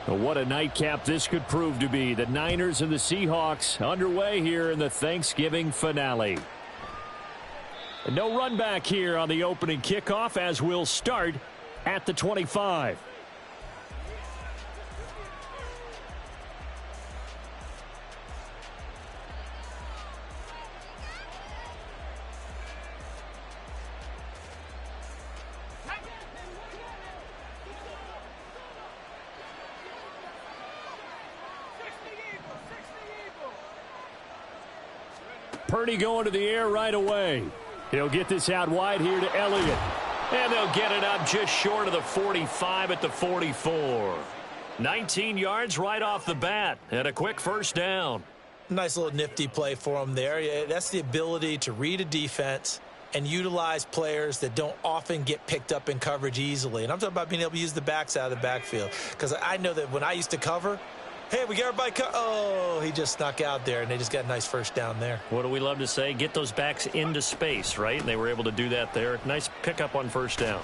Well, what a nightcap this could prove to be. The Niners and the Seahawks underway here in the Thanksgiving finale. And no run back here on the opening kickoff as we'll start at the 25. Purdy going to the air right away. He'll get this out wide here to Elliott. And they'll get it up just short of the 45 at the 44. 19 yards right off the bat and a quick first down. Nice little nifty play for him there. Yeah, that's the ability to read a defense and utilize players that don't often get picked up in coverage easily. And I'm talking about being able to use the backs out of the backfield. Because I know that when I used to cover, hey, we got everybody oh, he just snuck out there, and they just got a nice first down there. What do we love to say? Get those backs into space, right? And they were able to do that there. Nice pickup on first down.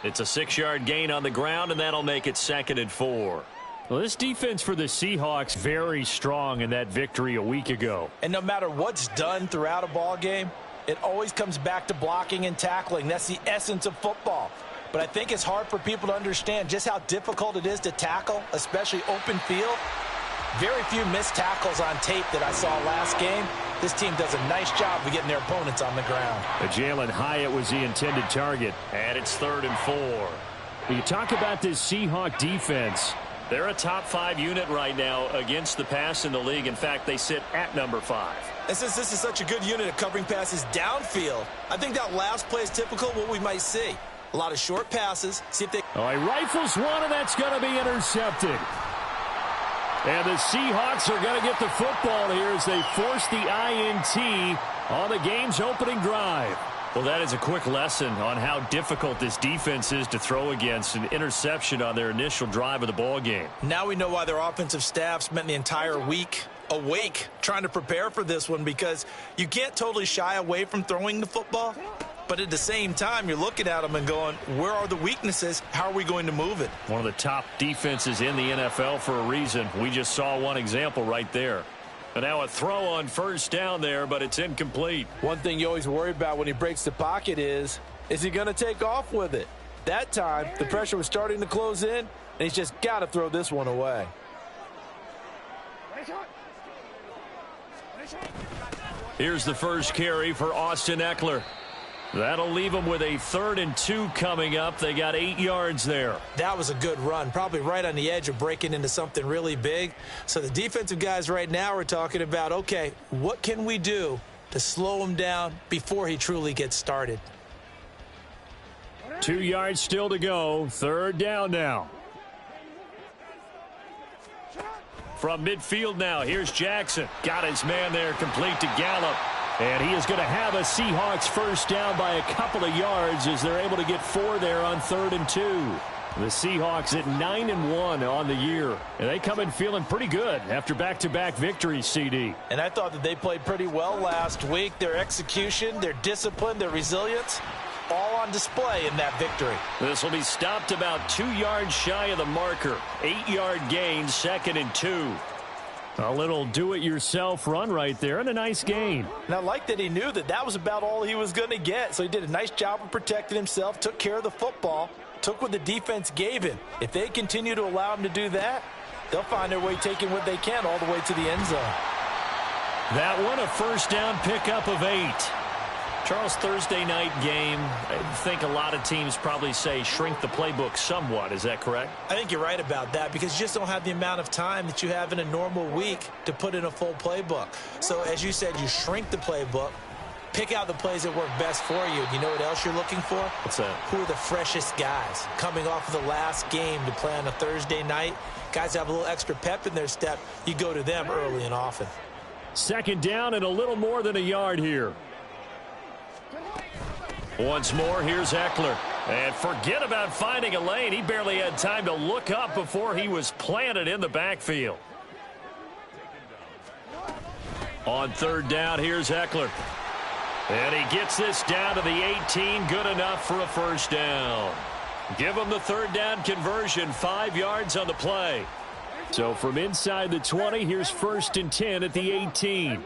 It's a 6-yard gain on the ground, and that'll make it 2nd and 4. Well, this defense for the Seahawks very strong in that victory a week ago. And no matter what's done throughout a ball game, it always comes back to blocking and tackling. That's the essence of football. But I think it's hard for people to understand just how difficult it is to tackle, especially open field. Very few missed tackles on tape that I saw last game. This team does a nice job of getting their opponents on the ground. Jalen Hyatt was the intended target. And it's 3rd and 4. You talk about this Seahawk defense. They're a top 5 unit right now against the pass in the league. In fact, they sit at number 5. And since this is such a good unit of covering passes downfield, I think that last play is typical of what we might see. A lot of short passes. See if they... Oh, he rifles one, and that's going to be intercepted. And the Seahawks are going to get the football here as they force the INT on the game's opening drive. Well, that is a quick lesson on how difficult this defense is to throw against. An interception on their initial drive of the ball game. Now we know why their offensive staff spent the entire week awake trying to prepare for this one, because you can't totally shy away from throwing the football. But at the same time, you're looking at them and going, where are the weaknesses? How are we going to move it? One of the top defenses in the NFL for a reason. We just saw one example right there. And now a throw on first down there, but it's incomplete. One thing you always worry about when he breaks the pocket is he going to take off with it? That time, the pressure was starting to close in, and he's just got to throw this one away. Here's the first carry for Austin Eckler. That'll leave them with a 3rd and 2 coming up. They got 8 yards there. That was a good run, probably right on the edge of breaking into something really big. So the defensive guys right now are talking about, okay, what can we do to slow him down before he truly gets started? 2 yards still to go. 3rd down now. From midfield now, here's Jackson. Got his man there, complete to Gallup. And he is going to have a Seahawks first down by a couple of yards as they're able to get 4 there on 3rd and 2. The Seahawks at 9-1 on the year. And they come in feeling pretty good after back-to-back victories, CD. And I thought that they played pretty well last week. Their execution, their discipline, their resilience, all on display in that victory. This will be stopped about 2 yards shy of the marker. 8-yard gain, 2nd and 2. A little do-it-yourself run right there, and a nice gain. And I like that he knew that that was about all he was going to get. So he did a nice job of protecting himself, took care of the football, took what the defense gave him. If they continue to allow him to do that, they'll find their way taking what they can all the way to the end zone. That one, a first down pickup of 8. Charles, Thursday night game, I think a lot of teams probably say shrink the playbook somewhat. Is that correct? I think you're right about that, because you just don't have the amount of time that you have in a normal week to put in a full playbook. So as you said, you shrink the playbook, pick out the plays that work best for you. You know what else you're looking for? What's that? Who are the freshest guys coming off of the last game to play on a Thursday night? Guys have a little extra pep in their step. You go to them early and often. 2nd down and a little more than a yard here. Once more, here's Eckler. And forget about finding a lane. He barely had time to look up before he was planted in the backfield. On 3rd down, here's Eckler. And he gets this down to the 18. Good enough for a first down. Give them the third down conversion, 5 yards on the play. So from inside the 20, here's 1st and 10 at the 18.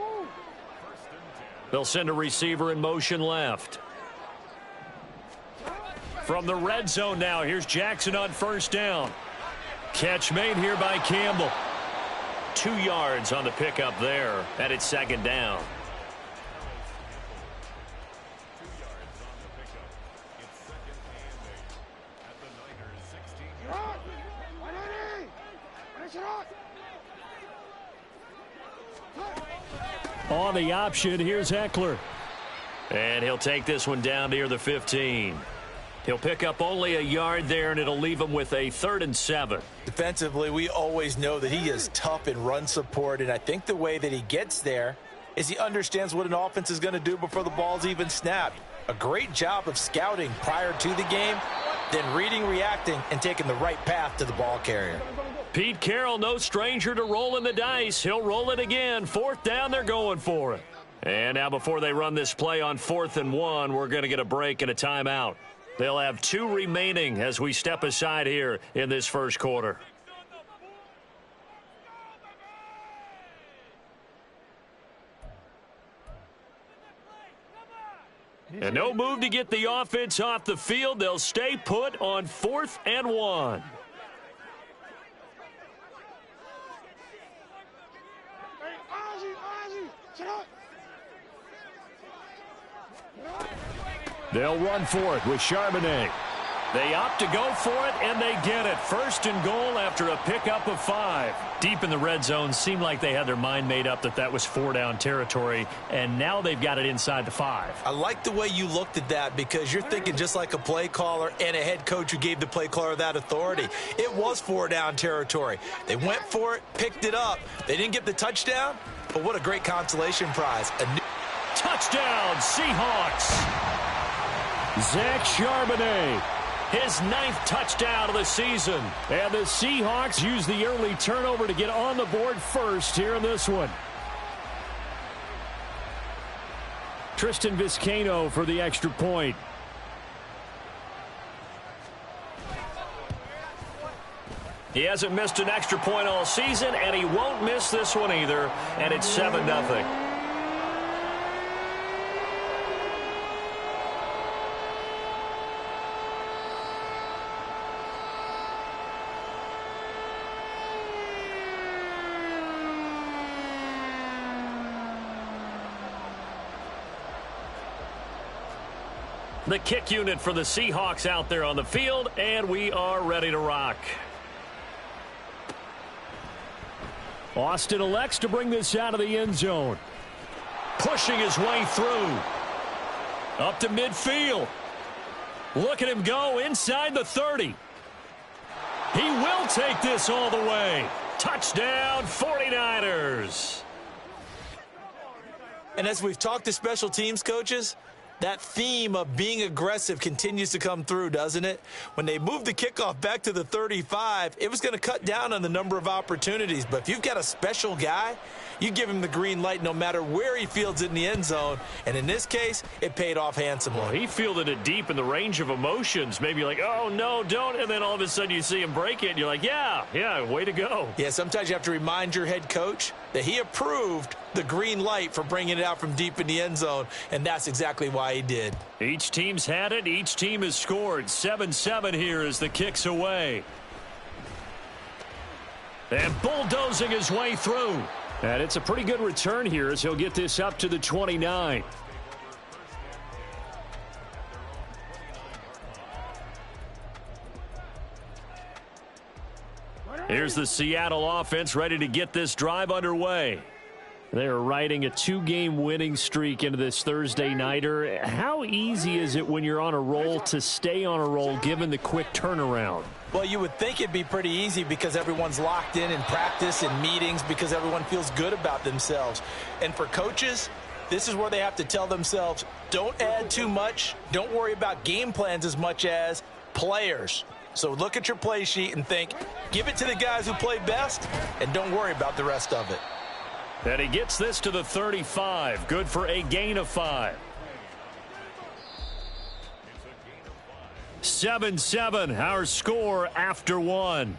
They'll send a receiver in motion left. From the red zone now, here's Jackson on 1st down. Catch made here by Campbell. 2 yards on the pickup there, and it's 2nd down. On the option, here's Eckler. And he'll take this one down near the 15. He'll pick up only a yard there, and it'll leave him with a 3rd and 7. Defensively, we always know that he is tough in run support, and I think the way that he gets there is he understands what an offense is going to do before the ball's even snapped. A great job of scouting prior to the game, then reading, reacting, and taking the right path to the ball carrier. Pete Carroll, no stranger to rolling the dice. He'll roll it again. 4th down, they're going for it. And now before they run this play on 4th and 1, we're going to get a break and a timeout. They'll have 2 remaining as we step aside here in this first quarter. And no move to get the offense off the field. They'll stay put on 4th and 1. They'll run for it with Charbonnet. They opt to go for it, and they get it. 1st and goal after a pickup of 5. Deep in the red zone, seemed like they had their mind made up that was 4-down territory, and now they've got it inside the 5. I like the way you looked at that because you're thinking just like a play caller and a head coach who gave the play caller that authority. It was 4-down territory. They went for it, picked it up. They didn't get the touchdown, but what a great consolation prize. Touchdown, Seahawks! Zach Charbonnet, his 9th touchdown of the season. And the Seahawks use the early turnover to get on the board first here in this one. Tristan Vizcaino for the extra point. He hasn't missed an extra point all season, and he won't miss this one either. And it's 7-0. The kick unit for the Seahawks out there on the field, and we are ready to rock. Austin elects to bring this out of the end zone. Pushing his way through. Up to midfield. Look at him go inside the 30. He will take this all the way. Touchdown, 49ers. And as we've talked to special teams coaches, that theme of being aggressive continues to come through, doesn't it? When they moved the kickoff back to the 35, it was going to cut down on the number of opportunities. But if you've got a special guy, you give him the green light no matter where he fields it in the end zone. And in this case, it paid off handsomely. Well, he fielded it deep in the range of emotions. Maybe like, oh, no, don't. And then all of a sudden you see him break it, and you're like, yeah, way to go. Yeah, sometimes you have to remind your head coach that he approved the green light for bringing it out from deep in the end zone, and that's exactly why he did. Each team's had it. Each team has scored. 7-7 here as the kick's away. And bulldozing his way through. And it's a pretty good return here as he'll get this up to the 29. Here's the Seattle offense ready to get this drive underway. They're riding a 2-game winning streak into this Thursday nighter. How easy is it when you're on a roll to stay on a roll given the quick turnaround? Well, you would think it'd be pretty easy because everyone's locked in practice and meetings because everyone feels good about themselves. And for coaches, this is where they have to tell themselves, don't add too much. Don't worry about game plans as much as players. So look at your play sheet and think, give it to the guys who play best, and don't worry about the rest of it. And he gets this to the 35. Good for a gain of 5. 7-7, our score after one.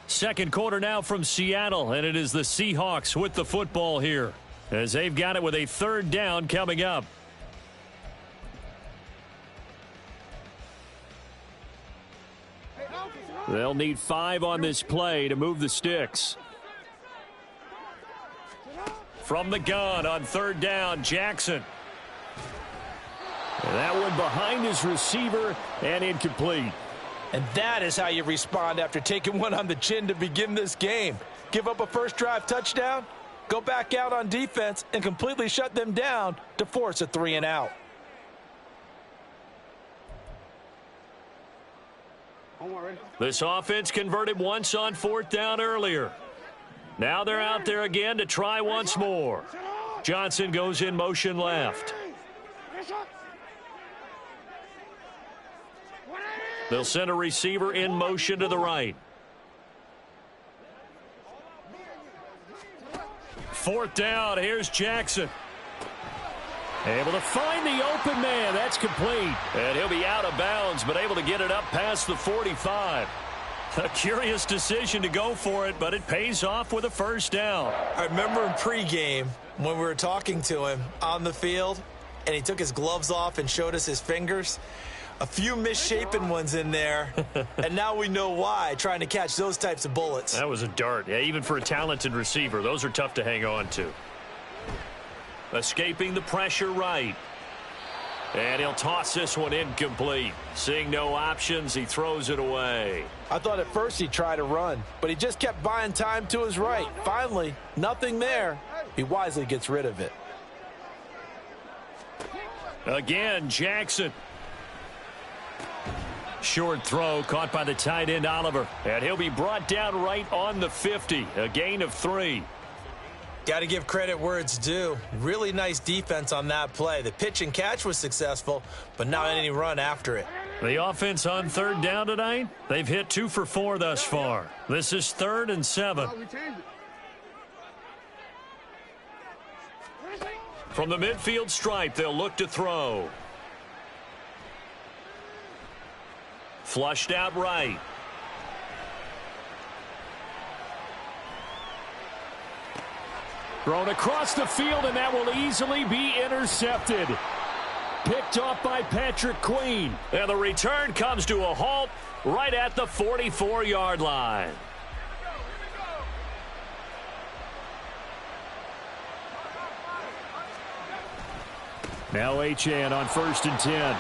Second quarter now from Seattle, and it is the Seahawks with the football here, as they've got it with a third down coming up. They'll need 5 on this play to move the sticks. From the gun on third down, Jackson. And that one behind his receiver and incomplete. And that is how you respond after taking one on the chin to begin this game. Give up a first drive touchdown, go back out on defense, and completely shut them down to force a 3-and-out. This offense converted once on fourth down earlier. Now they're out there again to try once more. Johnson goes in motion left. They'll send a receiver in motion to the right. Fourth down, here's Jackson. Able to find the open man. That's complete. And he'll be out of bounds, but able to get it up past the 45. A curious decision to go for it, but it pays off with a first down. I remember in pregame when we were talking to him on the field, and he took his gloves off and showed us his fingers. A few misshapen ones in there, and now we know why, trying to catch those types of bullets. That was a dart. Yeah, even for a talented receiver, those are tough to hang on to. Escaping the pressure right. And he'll toss this one incomplete. Seeing no options, he throws it away. I thought at first he'd try to run, but he just kept buying time to his right. Finally, nothing there. He wisely gets rid of it. Again, Jackson. Short throw caught by the tight end Oliver. And he'll be brought down right on the 50. A gain of 3. Got to give credit where it's due. Really nice defense on that play. The pitch and catch was successful, but not any run after it. The offense on third down tonight, they've hit 2 for 4 thus far. This is 3rd and 7. From the midfield stripe, they'll look to throw. Flushed out right. Thrown across the field, and that will easily be intercepted. Picked off by Patrick Queen. And the return comes to a halt right at the 44-yard line. Now Achane on 1st and 10.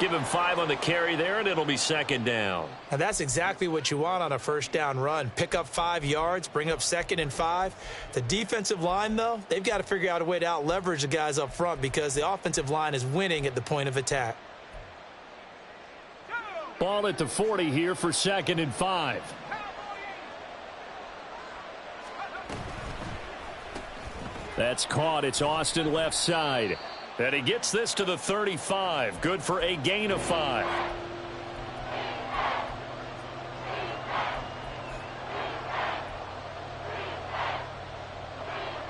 Give him 5 on the carry there, and it'll be 2nd down. And that's exactly what you want on a first down run. Pick up 5 yards, bring up 2nd and 5. The defensive line, though, they've got to figure out a way to out-leverage the guys up front because the offensive line is winning at the point of attack. Ball at the 40 here for 2nd and 5. That's caught. It's Austin left side. And he gets this to the 35. Good for a gain of 5.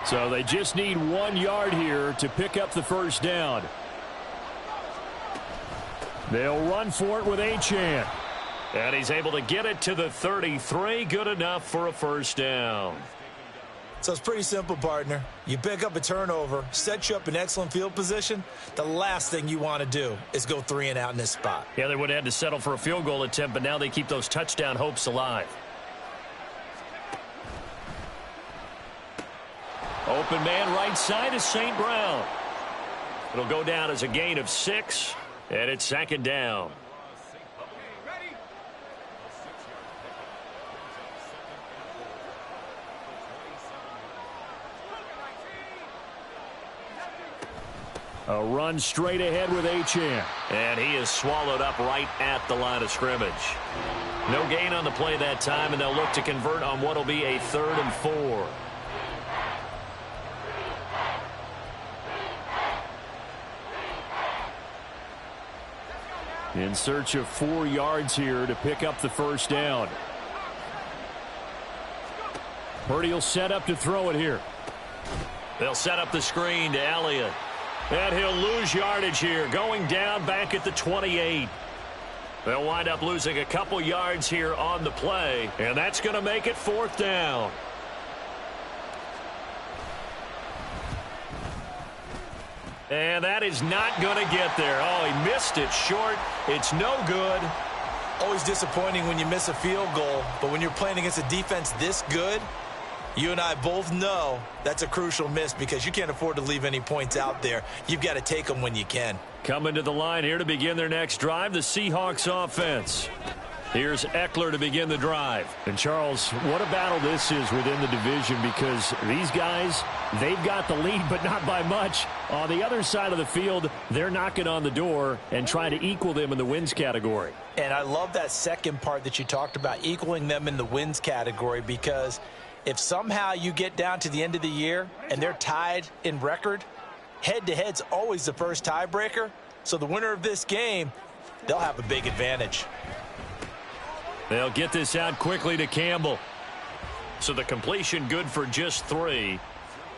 So they just need 1 yard here to pick up the first down. They'll run for it with Achane. And he's able to get it to the 33. Good enough for a first down. So it's pretty simple, partner. You pick up a turnover, set you up in excellent field position. The last thing you want to do is go 3-and-out in this spot. Yeah, they would have had to settle for a field goal attempt, but now they keep those touchdown hopes alive. Open man right side is St. Brown. It'll go down as a gain of 6, and it's 2nd down. A run straight ahead with Achane. And he is swallowed up right at the line of scrimmage. No gain on the play that time, and they'll look to convert on what will be a 3rd and 4. In search of 4 yards here to pick up the first down. Purdy will set up to throw it here. They'll set up the screen to Elliott. And he'll lose yardage here, going down back at the 28. They'll wind up losing a couple yards here on the play, and that's going to make it 4th down. And that is not going to get there. Oh, he missed it short. It's no good. Always disappointing when you miss a field goal, but when you're playing against a defense this good, you and I both know that's a crucial miss because you can't afford to leave any points out there. You've got to take them when you can. Coming to the line here to begin their next drive, the Seahawks offense. Here's Eckler to begin the drive. And, Charles, what a battle this is within the division because these guys, they've got the lead, but not by much. On the other side of the field, they're knocking on the door and trying to equal them in the wins category. And I love that second part that you talked about, equaling them in the wins category, because if somehow you get down to the end of the year and they're tied in record, head-to-head's always the first tiebreaker. So the winner of this game, they'll have a big advantage. They'll get this out quickly to Campbell. So the completion good for just 3.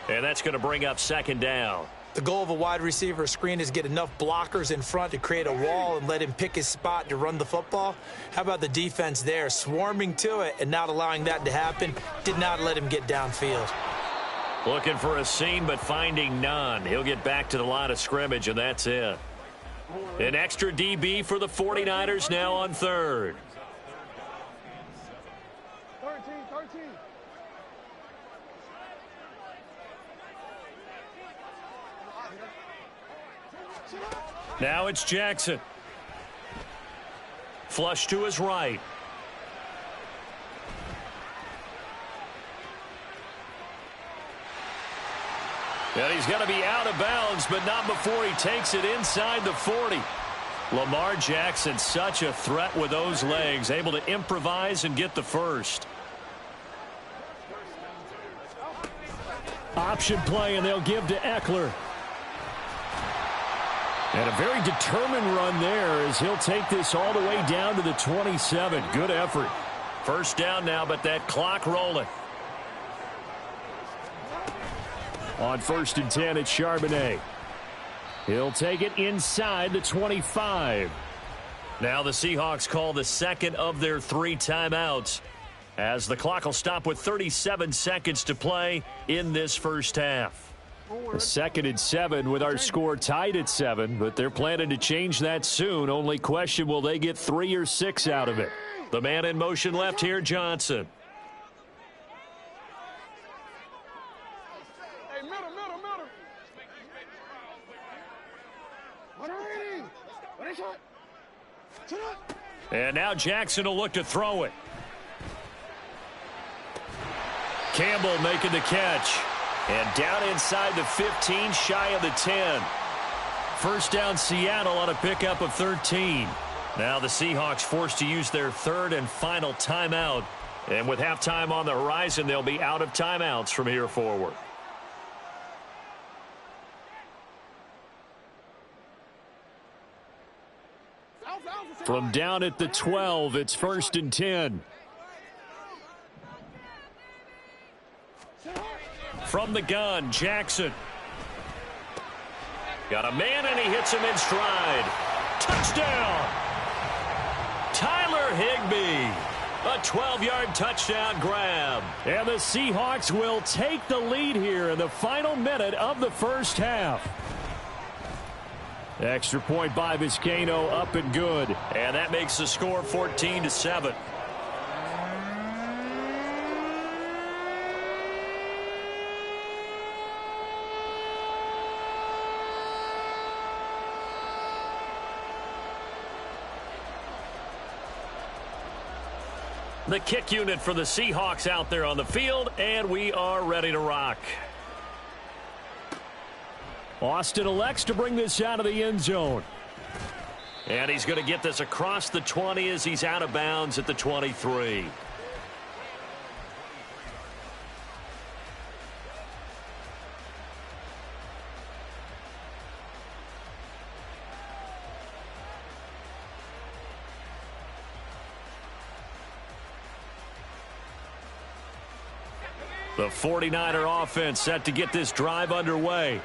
And that's going to bring up 2nd down. The goal of a wide receiver screen is get enough blockers in front to create a wall and let him pick his spot to run the football. How about the defense there, swarming to it and not allowing that to happen? Did not let him get downfield. Looking for a seam, but finding none. He'll get back to the line of scrimmage, and that's it. An extra DB for the 49ers now on 3rd. 13. Now it's Jackson. Flush to his right. And he's going to be out of bounds, but not before he takes it inside the 40. Lamar Jackson, such a threat with those legs, able to improvise and get the first. Option play, and they'll give to Eckler. And a very determined run there as he'll take this all the way down to the 27. Good effort. First down now, but that clock rolling. On 1st and 10, it's Charbonnet. He'll take it inside the 25. Now the Seahawks call the second of their 3 timeouts, as the clock will stop with 37 seconds to play in this first half. A 2nd and 7 with our score tied at 7, but they're planning to change that soon. Only question, will they get 3 or 6 out of it? The man in motion left here, Johnson. Hey, middle. And now Jackson will look to throw it. Campbell making the catch. And down inside the 15, shy of the 10. First down Seattle on a pickup of 13. Now the Seahawks forced to use their 3rd and final timeout. And with halftime on the horizon, they'll be out of timeouts from here forward. From down at the 12, it's 1st and 10. From the gun, Jackson. Got a man, and he hits him in stride. Touchdown! Tyler Higbee. A 12-yard touchdown grab. And the Seahawks will take the lead here in the final minute of the first half. Extra point by Vizcaino, up and good. And that makes the score 14-7. The kick unit for the Seahawks out there on the field, and we are ready to rock. Austin elects to bring this out of the end zone. And he's going to get this across the 20 as he's out of bounds at the 23. The 49er offense set to get this drive underway.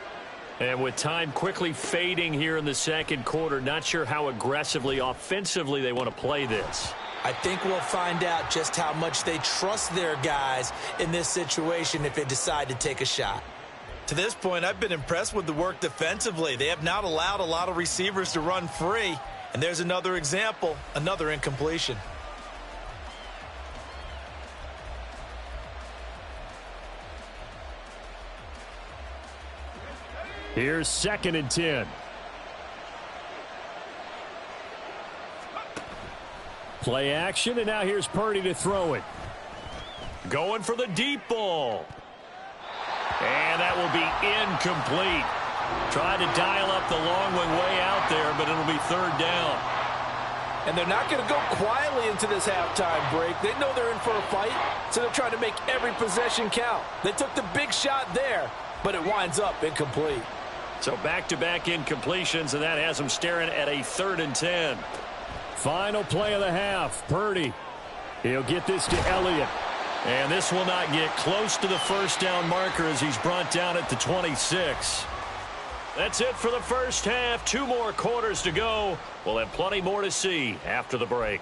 And with time quickly fading here in the second quarter, not sure how aggressively, offensively they want to play this. I think we'll find out just how much they trust their guys in this situation if they decide to take a shot. To this point, I've been impressed with the work defensively. They have not allowed a lot of receivers to run free. And there's another example, another incompletion. Here's 2nd and 10. Play action, and now here's Purdy to throw it. Going for the deep ball. And that will be incomplete. Tried to dial up the long one way out there, but it'll be 3rd down. And they're not going to go quietly into this halftime break. They know they're in for a fight, so they're trying to make every possession count. They took the big shot there, but it winds up incomplete. So back-to-back incompletions, and that has them staring at a 3rd and 10. Final play of the half. Purdy. He'll get this to Elliott. And this will not get close to the first down marker as he's brought down at the 26. That's it for the first half. 2 more quarters to go. We'll have plenty more to see after the break.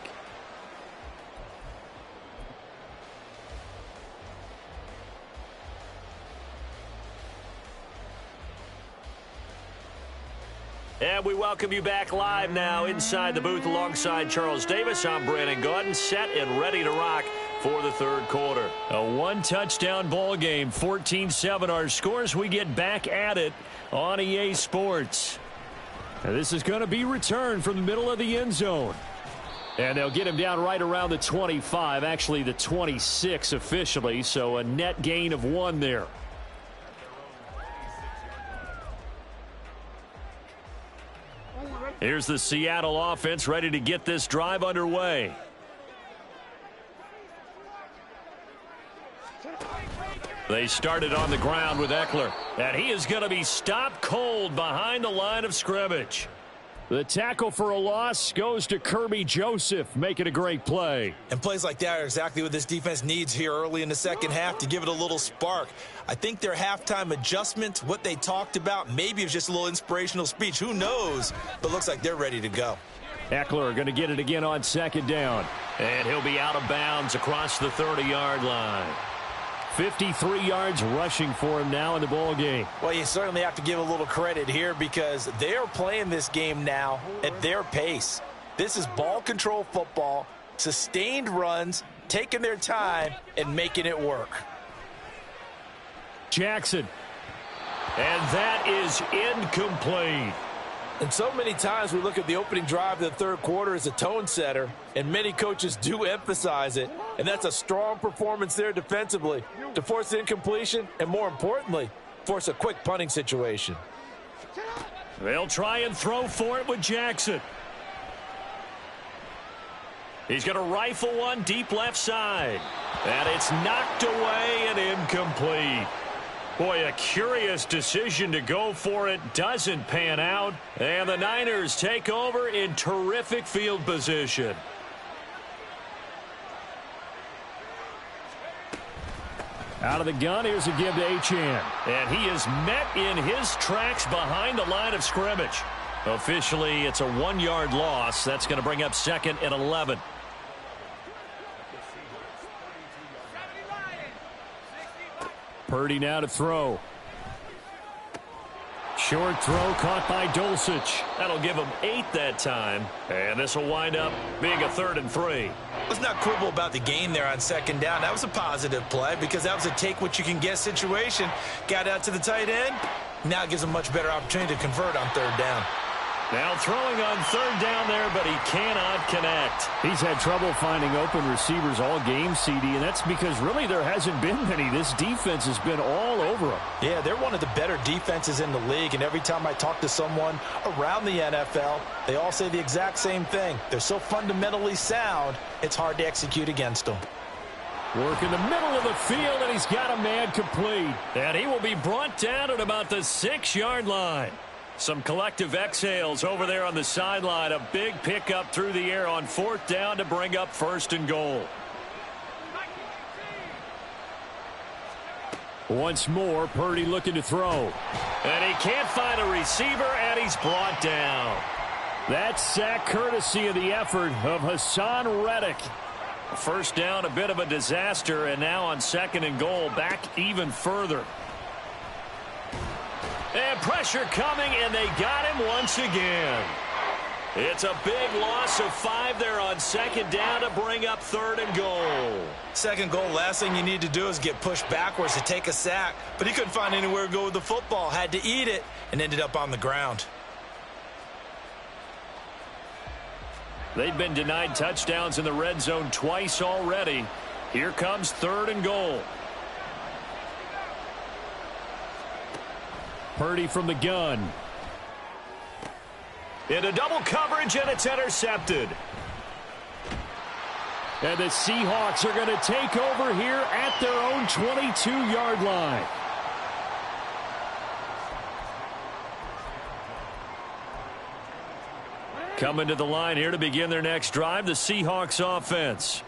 And we welcome you back live now inside the booth alongside Charles Davis. I'm Brandon Gaudin, set and ready to rock for the 3rd quarter. A 1-touchdown ball game, 14-7 our scores. We get back at it on EA Sports. Now this is going to be returned from the middle of the end zone. And they'll get him down right around the 25, actually the 26 officially, so a net gain of 1 there. Here's the Seattle offense ready to get this drive underway. They started on the ground with Eckler, and he is going to be stopped cold behind the line of scrimmage. The tackle for a loss goes to Kirby Joseph, making a great play. And plays like that are exactly what this defense needs here early in the second half to give it a little spark. I think their halftime adjustments, what they talked about, maybe it was just a little inspirational speech. Who knows? But looks like they're ready to go. Eckler going to get it again on 2nd down. And he'll be out of bounds across the 30-yard line. 53 yards rushing for him now in the ball game. Well, you certainly have to give a little credit here because they are playing this game now at their pace. This is ball control football, sustained runs, taking their time, and making it work. Jackson. And that is incomplete. And so many times we look at the opening drive of the 3rd quarter as a tone setter, and many coaches do emphasize it. And that's a strong performance there defensively to force the incompletion and, more importantly, force a quick punting situation. They'll try and throw for it with Jackson. He's going to rifle one deep left side. And it's knocked away and incomplete. Boy, a curious decision to go for it. Doesn't pan out. And the Niners take over in terrific field position. Out of the gun, here's a give to Achane. And he is met in his tracks behind the line of scrimmage. Officially, it's a 1-yard loss. That's going to bring up 2nd and 11. Purdy now to throw. Short throw caught by Dulcich. That'll give him 8 that time. And this will wind up being a 3rd and 3. Let's not quibble about the gain there on 2nd down. That was a positive play because that was a take-what-you-can-get situation. Got out to the tight end. Now it gives him a much better opportunity to convert on 3rd down. Now throwing on 3rd down there, but he cannot connect. He's had trouble finding open receivers all game, CD, and that's because really there hasn't been many. This defense has been all over him. Yeah, they're one of the better defenses in the league, and every time I talk to someone around the NFL, they all say the exact same thing. They're so fundamentally sound, it's hard to execute against them. Work in the middle of the field, and he's got a man complete. And he will be brought down at about the 6-yard line. Some collective exhales over there on the sideline. A big pickup through the air on 4th down to bring up 1st and goal. Once more, Purdy looking to throw. And he can't find a receiver, and he's brought down. That sack courtesy of the effort of Hassan Reddick. First down, a bit of a disaster, and now on 2nd and goal, back even further. And pressure coming, and they got him once again. It's a big loss of 5 there on 2nd down to bring up 3rd and goal. 2nd goal, last thing you need to do is get pushed backwards to take a sack. But he couldn't find anywhere to go with the football, had to eat it, and ended up on the ground. They've been denied touchdowns in the red zone twice already. Here comes 3rd and goal. Purdy from the gun. Into double coverage, and it's intercepted. And the Seahawks are going to take over here at their own 22-yard line. Coming to the line here to begin their next drive, the Seahawks offense.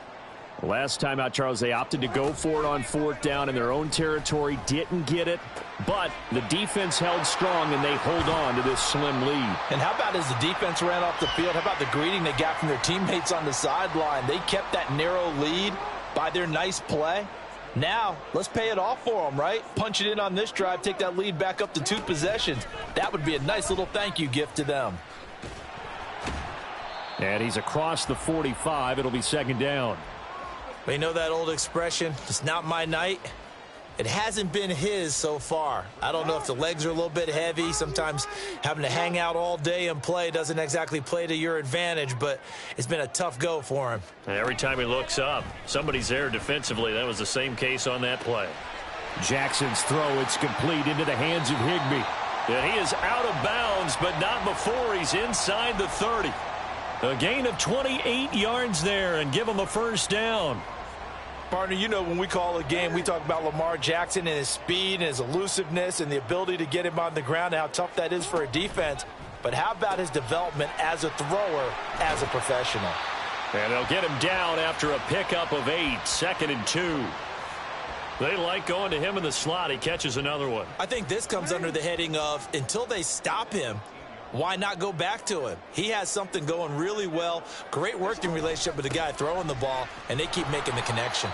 Last time out, Charles, they opted to go for it on 4th down in their own territory, didn't get it, but the defense held strong, and they hold on to this slim lead. And how about as the defense ran off the field, how about the greeting they got from their teammates on the sideline? They kept that narrow lead by their nice play. Now, let's pay it off for them, right? Punch it in on this drive, take that lead back up to 2 possessions. That would be a nice little thank you gift to them. And he's across the 45. It'll be 2nd down. But you know that old expression, it's not my night? It hasn't been his so far. I don't know if the legs are a little bit heavy. Sometimes having to hang out all day and play doesn't exactly play to your advantage, but it's been a tough go for him. Every time he looks up, somebody's there defensively. That was the same case on that play. Jackson's throw, it's complete into the hands of Higbee. And he is out of bounds, but not before he's inside the 30. A gain of 28 yards there, and give him a 1st down. Partner, you know when we call a game, we talk about Lamar Jackson and his speed and his elusiveness and the ability to get him on the ground and how tough that is for a defense. But how about his development as a thrower, as a professional? And they'll get him down after a pickup of 8, 2nd and 2. They like going to him in the slot. He catches another one. I think this comes under the heading of until they stop him, why not go back to him? He has something going really well. Great working relationship with the guy throwing the ball, and they keep making the connection.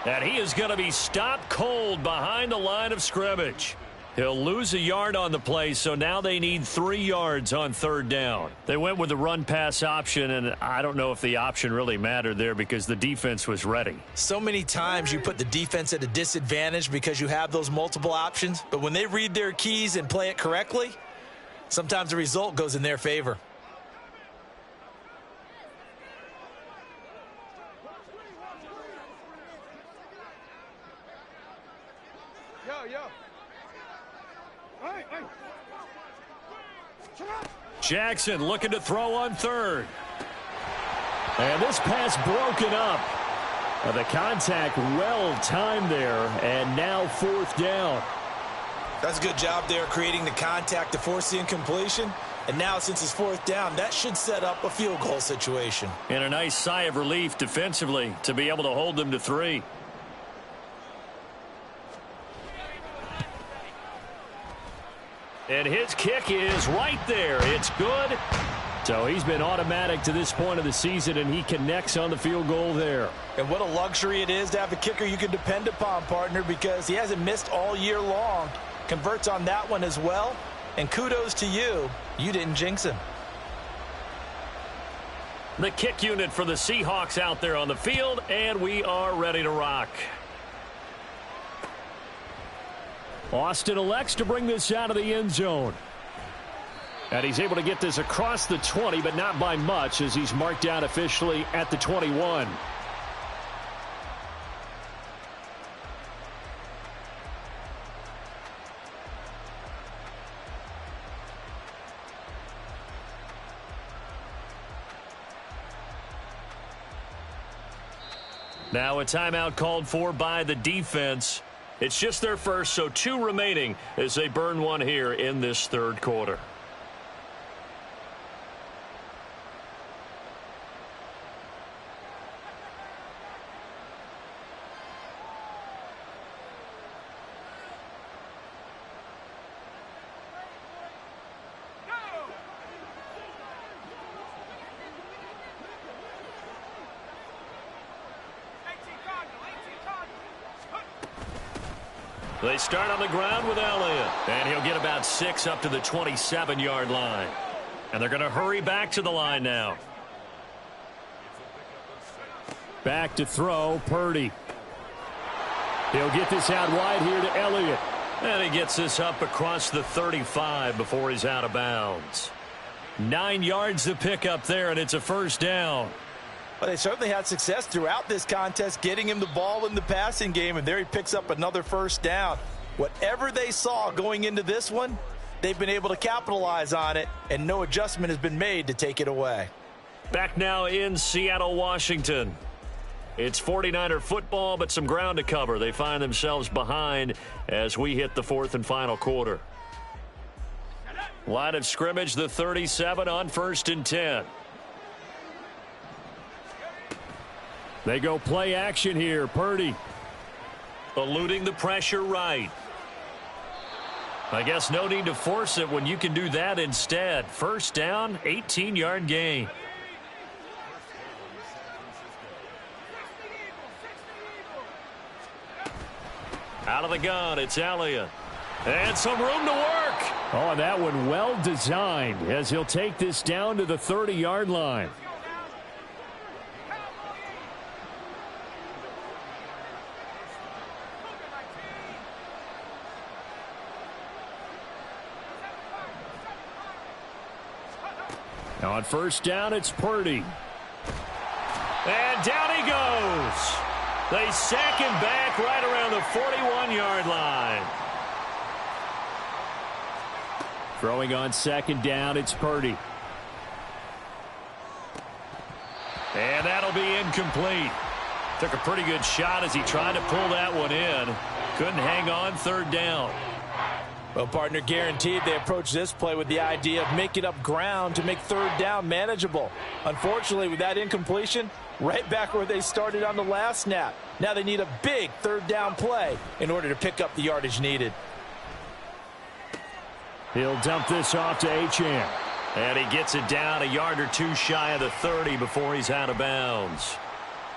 And he is going to be stopped cold behind the line of scrimmage. He'll lose a yard on the play, so now they need 3 yards on 3rd down. They went with the run-pass option, and I don't know if the option really mattered there because the defense was ready. So many times you put the defense at a disadvantage because you have those multiple options, but when they read their keys and play it correctly, sometimes the result goes in their favor. Jackson looking to throw on 3rd. And this pass broken up. The contact well timed there, and now 4th down. That's a good job there creating the contact to force the incompletion. And now since it's 4th down, that should set up a field goal situation. And a nice sigh of relief defensively to be able to hold them to 3. And his kick is right there. It's good. So he's been automatic to this point of the season, and he connects on the field goal there. And what a luxury it is to have a kicker you can depend upon, partner, because he hasn't missed all year long. Converts on that one as well. And kudos to you. You didn't jinx him. The kick unit for the Seahawks out there on the field, and we are ready to rock. Austin elects to bring this out of the end zone. And he's able to get this across the 20, but not by much, as he's marked down officially at the 21. Now a timeout called for by the defense. It's just their first, so 2 remaining as they burn one here in this 3rd quarter. They start on the ground with Elliott. And he'll get about 6 up to the 27-yard line. And they're going to hurry back to the line now. Back to throw, Purdy. He'll get this out wide here to Elliott. And he gets this up across the 35 before he's out of bounds. 9 yards to pick up there, and it's a first down. Well, they certainly had success throughout this contest, getting him the ball in the passing game, and there he picks up another first down. Whatever they saw going into this one, they've been able to capitalize on it, and no adjustment has been made to take it away. Back now in Seattle, Washington. It's 49er football, but some ground to cover. They find themselves behind as we hit the 4th and final quarter. Line of scrimmage, the 37 on 1st and 10. They go play action here. Purdy eluding the pressure right. I guess no need to force it when you can do that instead. First down, 18-yard gain. Out of the gun, it's Elliott. And some room to work. Oh, and that one well designed as he'll take this down to the 30-yard line. Now on first down, it's Purdy. And down he goes. They sack him back right around the 41-yard line. Throwing on second down, it's Purdy. And that'll be incomplete. Took a pretty good shot as he tried to pull that one in. Couldn't hang on, third down. Well, partner, guaranteed they approach this play with the idea of making up ground to make third down manageable. Unfortunately, with that incompletion, right back where they started on the last snap. Now they need a big third down play in order to pick up the yardage needed. He'll dump this off to Achane. And he gets it down a yard or two shy of the 30 before he's out of bounds.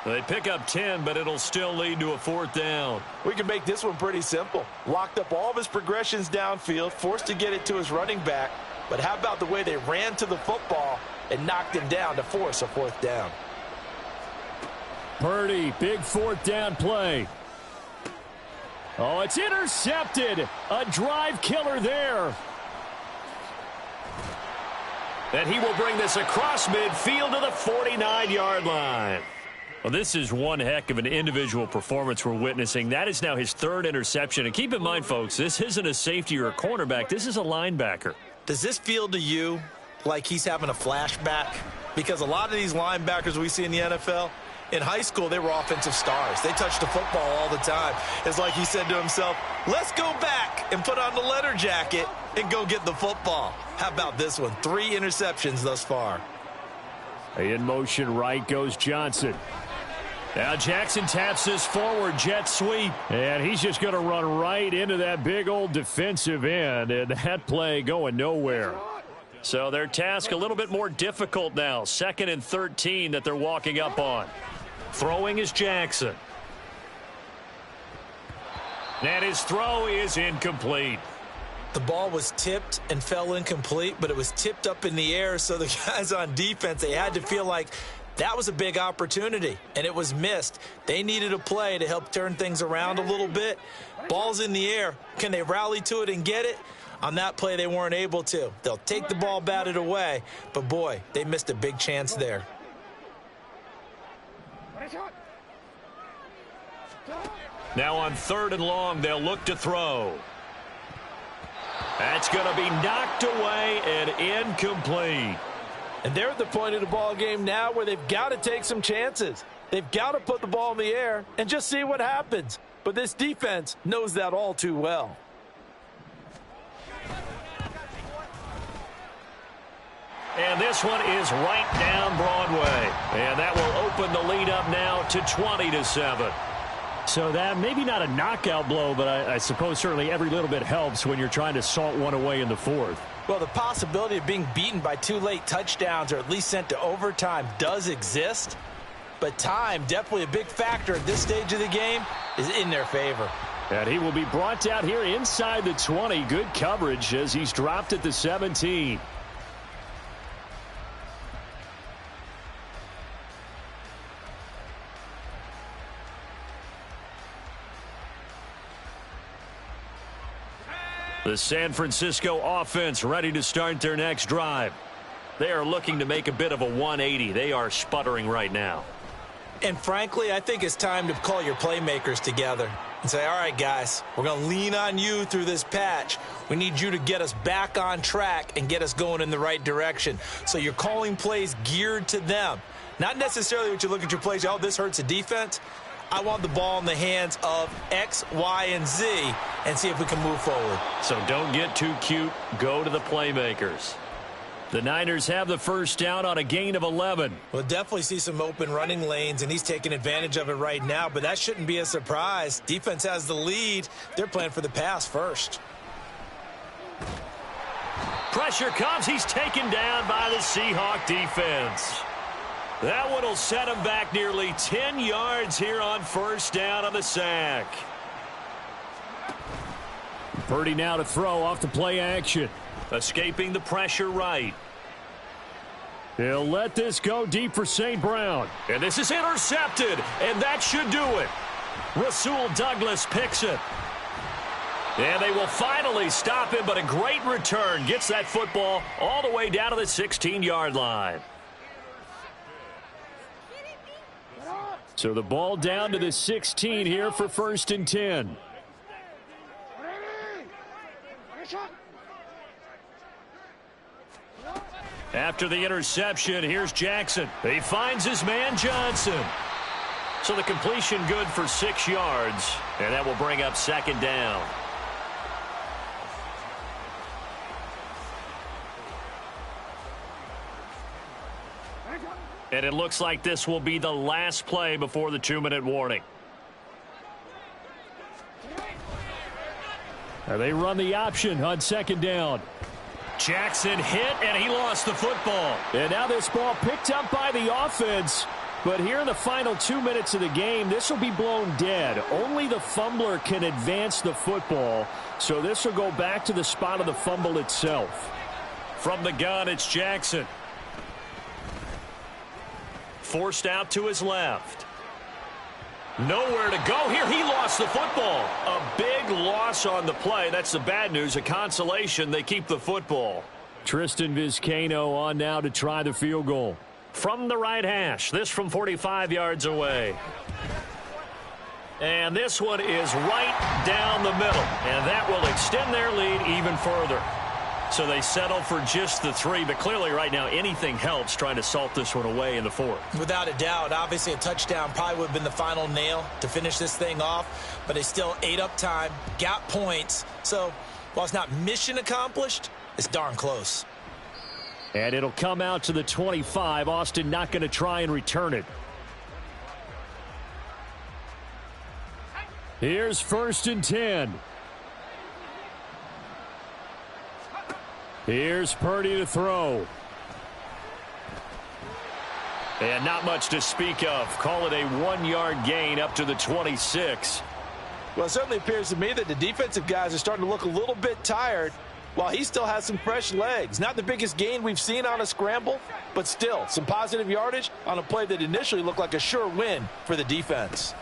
They pick up 10, but it'll still lead to a fourth down. We can make this one pretty simple. Locked up all of his progressions downfield, forced to get it to his running back. But how about the way they ran to the football and knocked him down to force a fourth down? Purdy, big fourth down play. Oh, it's intercepted. A drive killer there. And he will bring this across midfield to the 49-yard line. Well, this is one heck of an individual performance we're witnessing. That is now his third interception. And keep in mind, folks, this isn't a safety or a cornerback. This is a linebacker. Does this feel to you like he's having a flashback? Because a lot of these linebackers we see in the NFL, in high school, they were offensive stars. They touched the football all the time. It's like he said to himself, let's go back and put on the letter jacket and go get the football. How about this one? 3 interceptions thus far. In motion right goes Johnson. Now Jackson taps this forward jet sweep. And he's just going to run right into that big old defensive end. And that play going nowhere. So their task a little bit more difficult now. 2nd and 13 that they're walking up on. Throwing is Jackson. And his throw is incomplete. The ball was tipped and fell incomplete, but it was tipped up in the air, so the guys on defense, they had to feel like that was a big opportunity, and it was missed. They needed a play to help turn things around a little bit. Ball's in the air. Can they rally to it and get it? On that play, they weren't able to. They'll take the ball batted away, but boy, they missed a big chance there. Now on 3rd and long, they'll look to throw. That's going to be knocked away and incomplete. And they're at the point of the ball game now where they've got to take some chances. They've got to put the ball in the air and just see what happens. But this defense knows that all too well. And this one is right down Broadway. And that will open the lead up now to 20-7. So that maybe not a knockout blow, but I suppose certainly every little bit helps when you're trying to salt one away in the 4th. Well, the possibility of being beaten by 2 late touchdowns or at least sent to overtime does exist. But time, definitely a big factor at this stage of the game, is in their favor. And he will be brought down here inside the 20. Good coverage as he's dropped at the 17. The San Francisco offense ready to start their next drive. They are looking to make a bit of a 180. They are sputtering right now. And frankly, I think it's time to call your playmakers together and say, all right, guys, we're going to lean on you through this patch. We need you to get us back on track and get us going in the right direction. So you're calling plays geared to them. Not necessarily what you look at your plays, oh, this hurts the defense. I want the ball in the hands of X, Y, and Z and see if we can move forward. So don't get too cute. Go to the playmakers. The Niners have the first down on a gain of 11. We'll definitely see some open running lanes, and he's taking advantage of it right now, but that shouldn't be a surprise. Defense has the lead. They're playing for the pass first. Pressure comes. He's taken down by the Seahawks defense. That one will set him back nearly 10 yards here on first down on the sack. Purdy now to throw off the play action. Escaping the pressure right. He'll let this go deep for St. Brown. And this is intercepted, and that should do it. Rasul Douglas picks it. And they will finally stop him, but a great return. Gets that football all the way down to the 16-yard line. So the ball down to the 16 here for 1st and 10. After the interception, here's Jackson. He finds his man Johnson. So the completion good for 6 yards, and that will bring up 2nd down. And it looks like this will be the last play before the 2-minute warning. And they run the option on 2nd down. Jackson hit, and he lost the football. And now this ball picked up by the offense. But here in the final 2 minutes of the game, this will be blown dead. Only the fumbler can advance the football. So this will go back to the spot of the fumble itself. From the gun, it's Jackson. Forced out to his left. Nowhere to go here. He lost the football. A big loss on the play. That's the bad news. A consolation. They keep the football. Tristan Vizcaino on now to try the field goal. From the right hash. This from 45 yards away. And this one is right down the middle. And that will extend their lead even further. So they settle for just the 3, but clearly right now anything helps trying to salt this one away in the 4th. Without a doubt, obviously a touchdown probably would have been the final nail to finish this thing off, but they still ate up time, got points. So while it's not mission accomplished, it's darn close. And it'll come out to the 25. Austin not going to try and return it. Here's 1st and 10. Here's Purdy to throw. And not much to speak of. Call it a 1-yard gain up to the 26. Well, it certainly appears to me that the defensive guys are starting to look a little bit tired while he still has some fresh legs. Not the biggest gain we've seen on a scramble, but still some positive yardage on a play that initially looked like a sure win for the defense.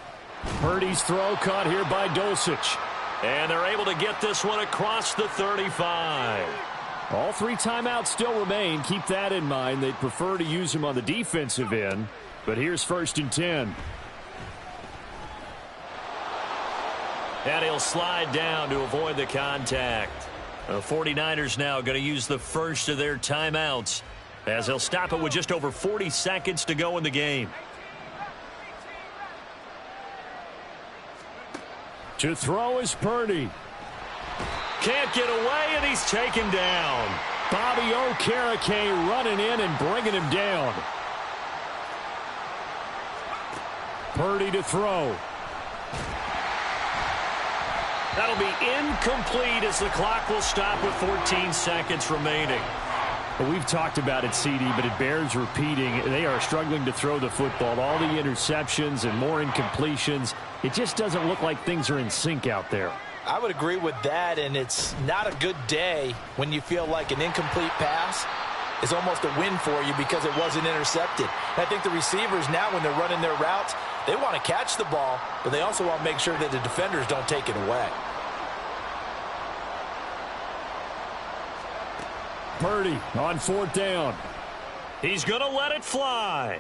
Purdy's throw caught here by Dulcich. And they're able to get this one across the 35. All 3 timeouts still remain. Keep that in mind. They'd prefer to use him on the defensive end. But here's 1st and 10. And he'll slide down to avoid the contact. The 49ers now going to use the first of their timeouts as they'll stop it with just over 40 seconds to go in the game. To throw is Purdy. Can't get away, and he's taken down. Bobby Okereke running in and bringing him down. Purdy to throw. That'll be incomplete as the clock will stop with 14 seconds remaining. Well, we've talked about it, CD, but it bears repeating. They are struggling to throw the football. All the interceptions and more incompletions. It just doesn't look like things are in sync out there. I would agree with that, and it's not a good day when you feel like an incomplete pass is almost a win for you because it wasn't intercepted. And I think the receivers now, when they're running their routes, they want to catch the ball, but they also want to make sure that the defenders don't take it away. Purdy on 4th down. He's going to let it fly.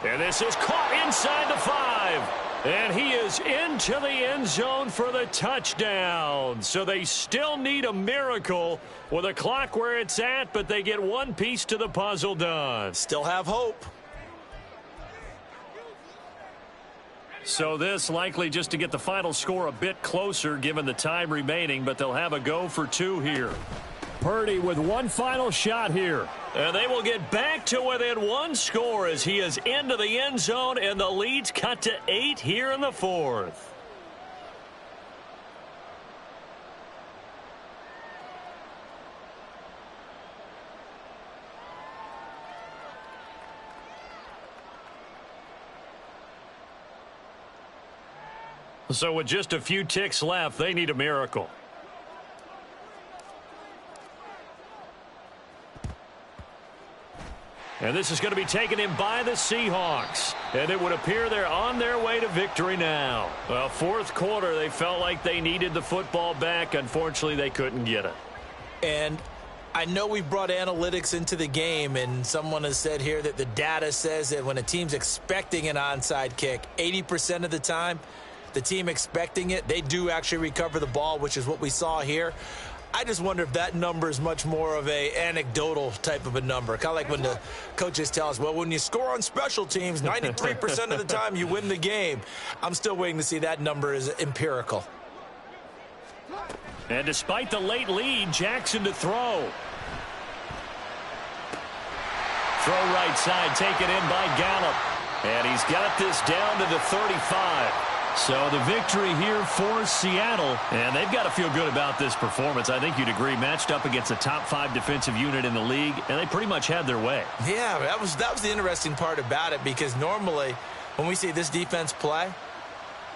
And this is caught inside the 5. And he is into the end zone for the touchdown. So they still need a miracle with a clock where it's at, but they get one piece to the puzzle done. Still have hope. So this likely just to get the final score a bit closer given the time remaining, but they'll have a go for 2 here. Purdy with one final shot here. And they will get back to within 1 score as he is into the end zone, and the lead's cut to 8 here in the 4th. So with just a few ticks left, they need a miracle. And this is going to be taken in by the Seahawks. And it would appear they're on their way to victory now. Well, 4th quarter, they felt like they needed the football back. Unfortunately, they couldn't get it. And I know we've brought analytics into the game, and someone has said here that the data says that when a team's expecting an onside kick, 80% of the time, the team expecting it, they do actually recover the ball, which is what we saw here. I just wonder if that number is much more of a anecdotal type of a number. Kind of like when the coaches tell us, well, when you score on special teams, 93% of the time you win the game. I'm still waiting to see that number is empirical. And despite the late lead, Jackson to throw. Throw right side, taken in by Gallup. And he's got this down to the 35. So the victory here for Seattle, and they've got to feel good about this performance. I think you'd agree, matched up against a top 5 defensive unit in the league, and they pretty much had their way. Yeah, that was the interesting part about it, because normally when we see this defense play,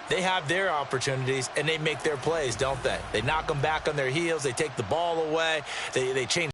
they have their opportunities and they make their plays, don't they? They knock them back on their heels, they take the ball away, they change